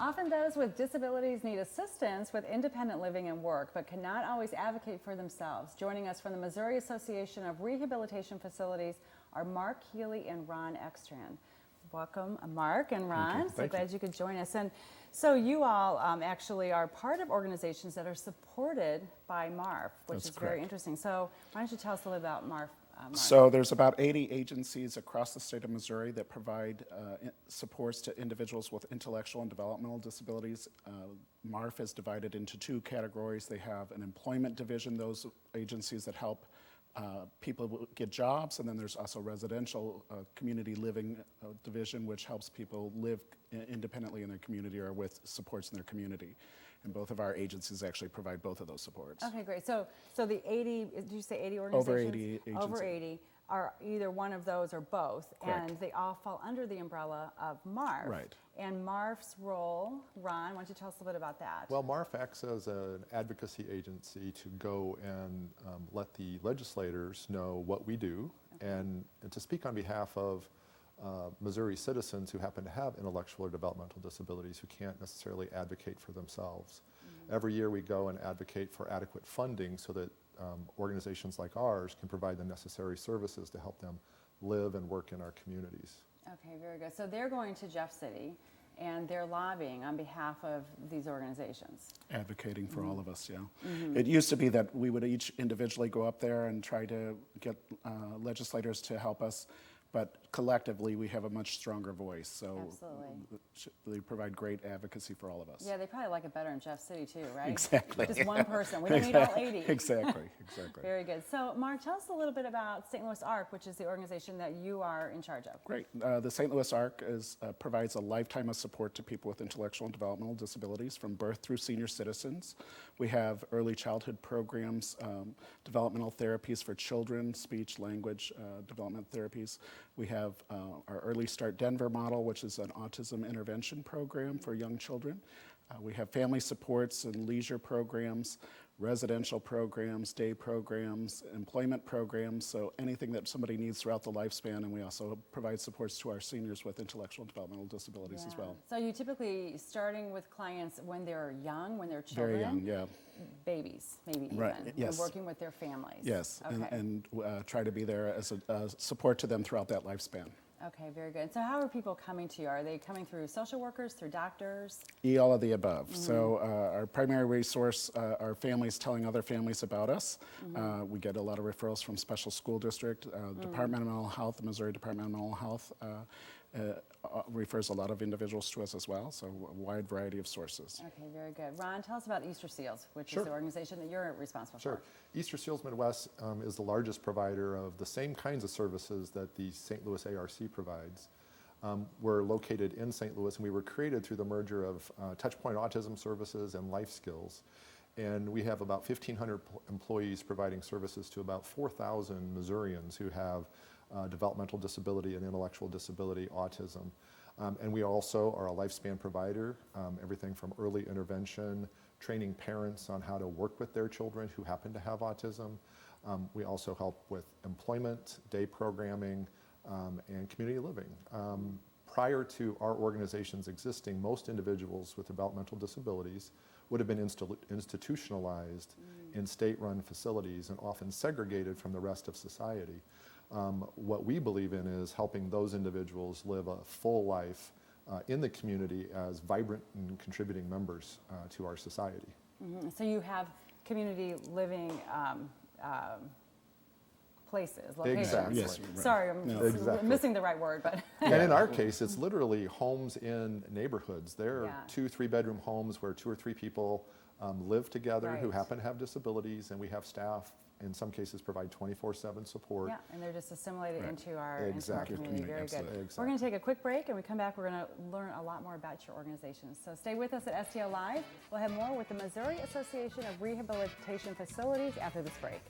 Often those with disabilities need assistance with independent living and work, but cannot always advocate for themselves. Joining us from the Missouri Association of Rehabilitation Facilities are Mark Keeley and Ron Ekstrand. Welcome, Mark and Ron. So glad you could join us. And so you all actually are part of organizations that are supported by MARF, which is very interesting. So why don't you tell us a little about MARF? So there's about 80 agencies across the state of Missouri that provide supports to individuals with intellectual and developmental disabilities. MARF is divided into two categories. They have an employment division, those agencies that help people get jobs, and then there's also residential community living division, which helps people live independently in their community or with supports in their community. And both of our agencies actually provide both of those supports. Okay, great. So the 80, did you say 80 organizations? Over 80 agencies. Over 80 are either one of those or both. Correct. And they all fall under the umbrella of MARF. Right. And MARF's role, Ron, why don't you tell us a little bit about that? Well, MARF acts as an advocacy agency to go and let the legislators know what we do, and to speak on behalf of Missouri citizens who happen to have intellectual or developmental disabilities who can't necessarily advocate for themselves. Every year we go and advocate for adequate funding so that organizations like ours can provide the necessary services to help them live and work in our communities. Okay, very good. So they're going to Jeff City and they're lobbying on behalf of these organizations. Advocating for all of us, yeah. It used to be that we would each individually go up there and try to get legislators to help us, but collectively we have a much stronger voice. So they provide great advocacy for all of us. Yeah, they probably like it better in Jeff City too, right? Exactly. Just one person. We don't need all 80. Exactly. Very good. So Mark, tell us a little bit about St. Louis ARC, which is the organization that you are in charge of. Great. The St. Louis ARC provides a lifetime of support to people with intellectual and developmental disabilities from birth through senior citizens. We have early childhood programs, developmental therapies for children, speech, language, development therapies. We have our Early Start Denver model, which is an autism intervention program for young children. We have family supports and leisure programs, residential programs, day programs, employment programs, so anything that somebody needs throughout the lifespan, and we also provide supports to our seniors with intellectual and developmental disabilities as well. So you typically starting with clients when they're young, when they're children? Very young, yeah. Babies, maybe even, right. Yes. And working with their families. Yes, okay. and try to be there as a support to them throughout that lifespan. Okay, very good. So how are people coming to you? Are they coming through social workers, through doctors? All of the above. So our primary resource are families telling other families about us. We get a lot of referrals from special school district, Department of Mental Health, the Missouri Department of Mental Health refers a lot of individuals to us as well, so a wide variety of sources. Okay, very good. Ron, tell us about Easter Seals, which is the organization that you're responsible for. Easter Seals Midwest is the largest provider of the same kinds of services that the St. Louis ARC provides. We're located in St. Louis, and we were created through the merger of Touchpoint Autism Services and Life Skills. And we have about 1,500 employees providing services to about 4,000 Missourians who have developmental disability and intellectual disability, autism. And we also are a lifespan provider, everything from early intervention, training parents on how to work with their children who happen to have autism. We also help with employment, day programming, and community living. Prior to our organizations existing, most individuals with developmental disabilities would have been institutionalized in state-run facilities and often segregated from the rest of society. What we believe in is helping those individuals live a full life in the community as vibrant and contributing members to our society. So you have community living places, locations. Exactly. Yes, right. Sorry, I'm missing the right word, but. And in our case, it's literally homes in neighborhoods. They're 2-3 bedroom homes where 2 or 3 people live together who happen to have disabilities, and we have staff in some cases provide 24/7 support. Yeah, and they're just assimilated into our Exactly. community. Very good. Exactly. We're going to take a quick break, and when we come back, we're going to learn a lot more about your organization. So stay with us at STL Live. We'll have more with the Missouri Association of Rehabilitation Facilities after this break.